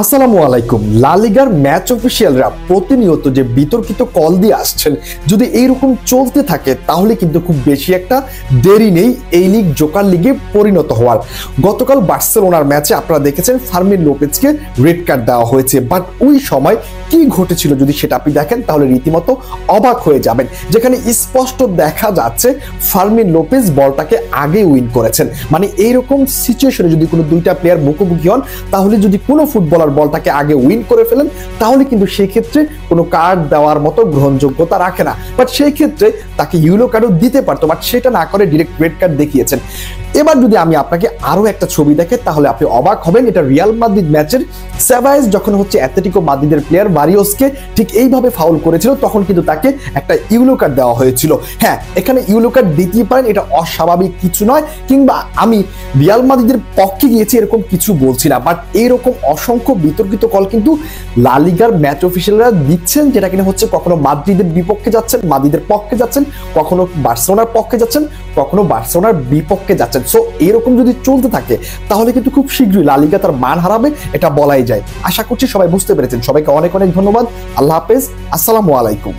আসসালামু আলাইকুম। লা লিগার ম্যাচ অফিসিয়ালরা প্রতিনিয়ত যে বিতর্কিত কল দিয়ে আসছেন, যদি এইরকম চলতে থাকে তাহলে কিন্তু খুব বেশি একটা দেরি নেই এই লিগ জোকার লিগে পরিণত হওয়ার। গতকাল বার্সেলোনার ম্যাচে আপনারা দেখেছেন ফার্মিন লোপেজকে রেড কার্ড দেওয়া হয়েছে, বাট ওই সময় কি ঘটেছিল যদি সেটা আপনি দেখেন তাহলে রীতিমতো অবাক হয়ে যাবেন। যেখানে স্পষ্ট দেখা যাচ্ছে ফার্মিন লোপেজ বলটাকে আগে উইন করেছেন। মানে এইরকম সিচুয়েশনে যদি কোনো দুইটা প্লেয়ার মুখোমুখি হন, তাহলে যদি কোনো ফুটবলার বলটাকে আগে উইন করে ফেলেন তাহলে কিন্তু সেই ক্ষেত্রে কোনো কার্ড দেওয়ার মতো গ্রহণযোগ্যতা রাখে না। বাট সেই ক্ষেত্রে তাকে ইয়েলো কার্ডও দিতে পারতো, বাট সেটা না করে ডিরেক্ট রেড কার্ড দেখিয়েছেন। এবার যদি আমি আপনাকে আরো একটা ছবি দেখে তাহলে আপনি অবাক হবেন। এটা রিয়াল মাদ্রিদ ম্যাচের সেভায়েস যখন অ্যাটলেটিকো মাদ্রিদের প্লেয়ার বারিওসকে ঠিক এইভাবে ফাউল করেছিল, তখন কিন্তু তাকে একটা ইয়েলো কার্ড দেওয়া হয়েছিল। হ্যাঁ, এখানে ইয়েলো কার্ড দিতেই পারেন, এটা অস্বাভাবিক কিছু নয়, কিংবা আমি রিয়াল মাদ্রিদের পক্ষে গিয়েছি এরকম কিছু বলছি না। বাট এইরকম অসংখ্য বিতর্কিত কল কিন্তু লা লিগার ম্যাচ অফিসিয়ালরা দিচ্ছেন, যেটা কিনা কখনো মাদ্রিদের বিপক্ষে যাচ্ছেন, মাদ্রিদের পক্ষে যাচ্ছেন, কখনো বার্সেলোনার পক্ষে যাচ্ছেন, কখনো বার্সেলোনার বিপক্ষে যাচ্ছেন। সো এরকম যদি চলতে থাকে তাহলে কিন্তু খুব শীঘ্রই লা লিগা তার মান হারাবে, এটা বলাই যায়। আশা করছি সবাই বুঝতে পেরেছেন। সবাইকে অনেক অনেক ধন্যবাদ। আল্লাহ হাফেজ, আসসালামু আলাইকুম।